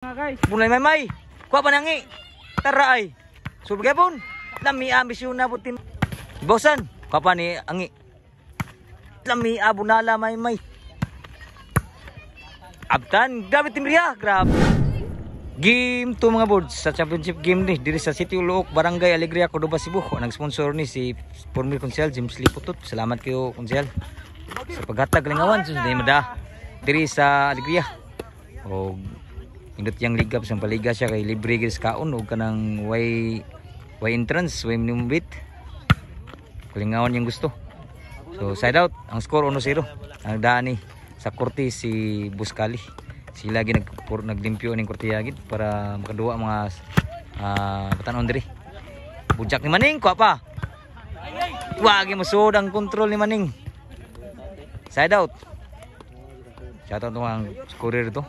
Bunay may kuha pa nangi. Tara ay. Subigay pun. Lami ambisyon na putin. Bosan, kuha pa ni angi. Lami abunala may. Abtan, grabe timriya, grabe. Game to mga boards sa championship game ni diri sa City Uluok, Barangay Alegria, Cordova, Cebu. Ang sponsor ni si former Konsehal James Liputot. Salamat kayo Konsehal sa paghatag lingawan sa mada diri sa Alegria. O indot yang ligap sa paliga siya kay libre gis kaon og kanang way entrance, way minimum bid. Lingawan yung gusto. So side out, ang score 1-0. Ang daan ni sa korte si Buscali. Sila lagi naglimpyo ning kortiyagid para makaduwa mga batanon diri. Bujak ni Maning, kuha pa. Wagi masud ang control ni Maning. Side out. Shout out ang scorer to.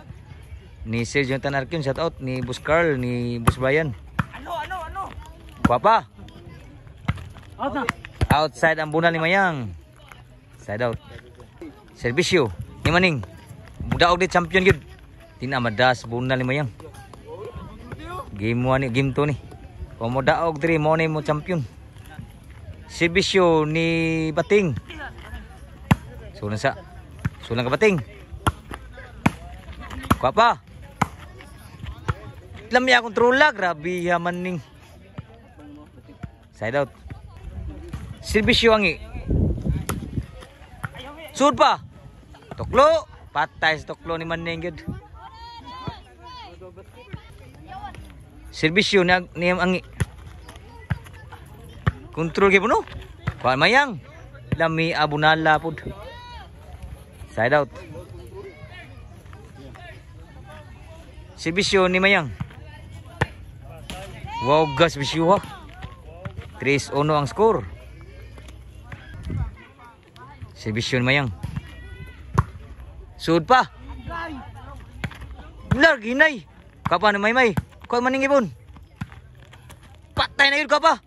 Ni Sir Jonathan Arkin, shout out ni Bus Carl, ni Bus Bayan. Ano? Kuha pa. Outside ang bunal ni Mayang. Side out. Servisyo ni Maning. Budaog di champion gid. Tinamadas bunal ni Mayang. Game 1 ni, game 2 ni. Kung mo daog diri mo ni mo champion. Servisyo ni Bating. Sulang ka Bating. Kuha pa. Lamya kontrola, grabe yaman ning. Side out. Servisyo angi. Sud pa. Tuklo. Patay sa tuklo ni Maning gid. Servisyo ni angi. Kontrol gyud no. Kuha Mayang. Lami abunala pud. Side out. Servisyo ni Mayang. Wow, gas bisyo ha. 3-1 ang score. Servisyo ni Mayang. Sud pa. Lagi nay. Kapa na may. Kuha Maning ibon. Patay na yun kapa.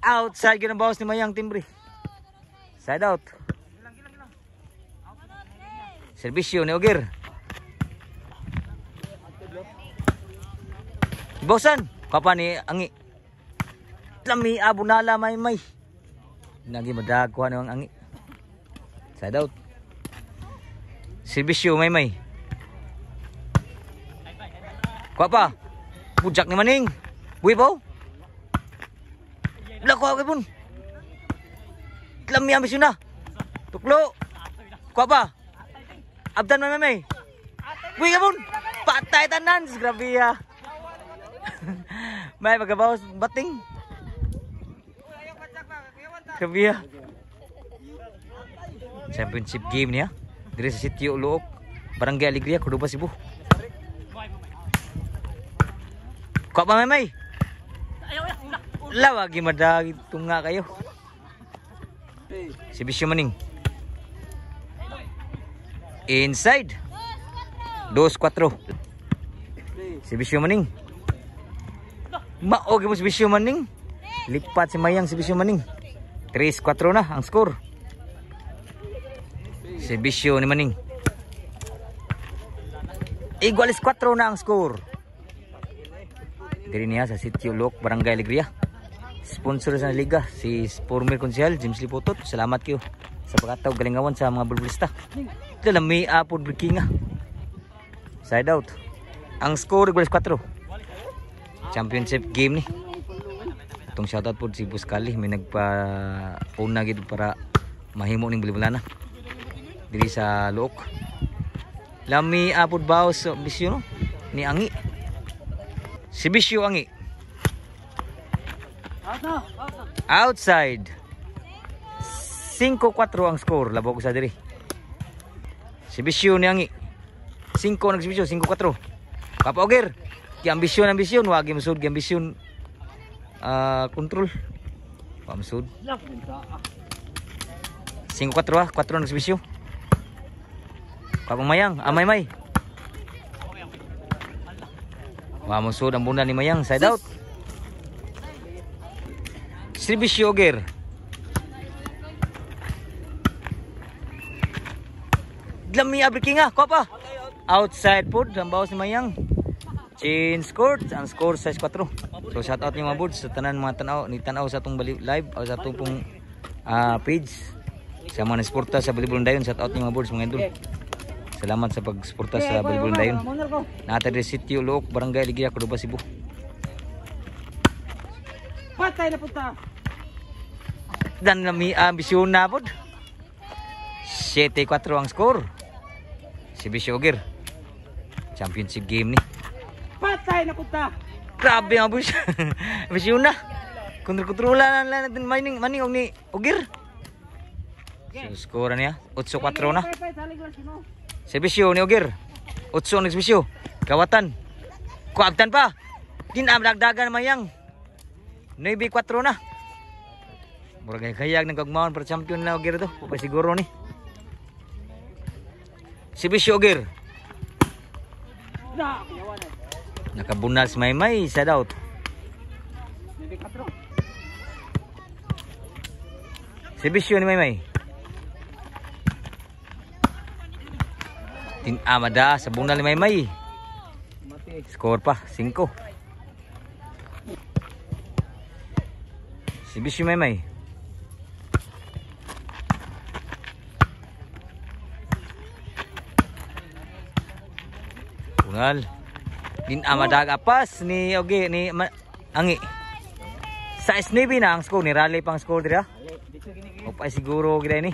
Outside yun ang bawas ni Mayang timbre. Side out. Servisyo ni Ogir. Bosan. Kapa ni angi. Lami abunala may. Nagi madagkuha na ang angi. Side out. Servisyo may. Kuha pa. Bujak ni Maning. Buwi po. Kuha ka pun. Lami ambisyon na. Tuklo. Kuha pa. Abdan may. Buwi ka pun. Patay tanan. Grabe ya. May magabawas Bating. Grabe ya. Championship game niya. Diri sa City Uluok, Barangay Alegria, Cordova, Cebu. Kuha pa may. Lawagi madagi tunga kayo. Servisyo Maning. Inside. 2-4. Servisyo Maning. Maogi mo servisyo Maning. Lipat si Mayang servisyo Maning. 3-4 na ang score. Servisyo ni Maning. Igualis 4 na ang score. Diri niya sa City Uluok, Barangay Alegria. Sponsor sa liga si former Konsehal James Liputot. Salamat kayo sa pagkataw galingawan sa mga bulbulista. Lami apod breakinga. Side out. Ang score igualis 4. Championship game ni. Itong shoutout po si Buscali. May nagpa-una gid para mahimo ning bulbulana diri sa Luok. Lami apod bawas bisyo no? Ni angi. Si bisyo angi. Outside. 5-4 ang score. Labo ko sa diri. Si bisyo ni angi. 5 nagsibisyo, 5-4. Papa Ogir. Ki ambisyon. Wagi masud ki ambisyon. Control. Pamsud. 5-4 ah. 4 nagsibisyo. Papa Mayang, may. Mamusod ang bunda ni Mayang, side out. Servisyo Ogir. Lami breaking ah, kuha pa. outside food ang bawas ni Mayang. Change score, ang score size 4. So shout out ni mga boards sa tanan mga tanaw ni tanaw sa atong live o sa atong pong page. Sa mga nagsuporta sa Volleyball Dayon, shout out ni mga boards mga idol. Salamat sa pagsuporta sa Volleyball Dayon. Nata di Sitio Look, Barangay Alegria, Cordova, Cebu. Patay na punta. Dan nami ambisyon na pod. 7-4 ang score. Si Bisyogir. Championship game ni. Patay na punta. Grabe ang abis. Ambisyon na. Kontrol-kontrolan lang natin maning og ni Ogir. So score niya 8-4 na. Sebisyo ni Ogir. 8 ang Sebisyo. Kawatan. Kuabtan pa. Dinam dagdagan Mayang. 9-4 na. Murag kayag ng kagmaon para champion na Ogir to. Pa siguro ni. Sebisyo Ogir. Nakabunal si Maymay sa daw. Sebisyo ni Maymay. Amada sa bunal ni Maymay. Score pa 5. Sebisyo Maymay. Bunal. Din amadag apas ni Ogi ni Angi. Sa SNB na ang score ni Rally pang score dira. O pa siguro gid ni.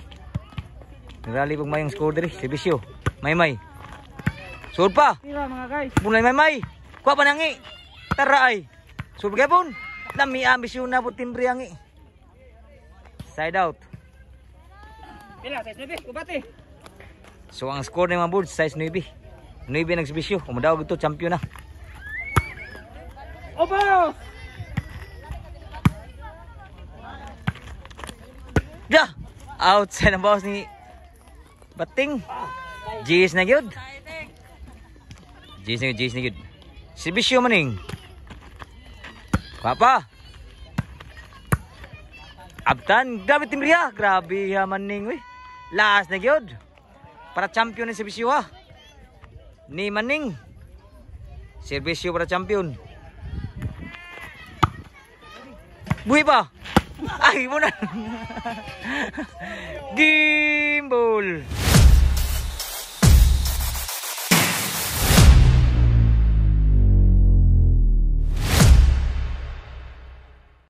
Ni Rally pag mayong score diri, Sebisyo. Maymay. Sul pa. Tira mga guys. Bunay Maymay. Kuha pa nangi. Tara ay. Sul gapon. Lami ambisyon na po timbre Angi. Side out. Pila sa SNB, kubati. So ang score ni mga boards size 9. 9 nagsibisyo. Kumadaw gito champion na. Opo! Da! Outside ang bawas ni Bating. Jis na gyud. Jis na gyud. Sibisyo maning. Papa. Abtan, grabe timriya. Grabe ha maning we. Last na gyud. Para champion ni Sibisyo ha. Ni Maning. Serbisyo para champion. Buhay pa. Ay mo na. Gimbal.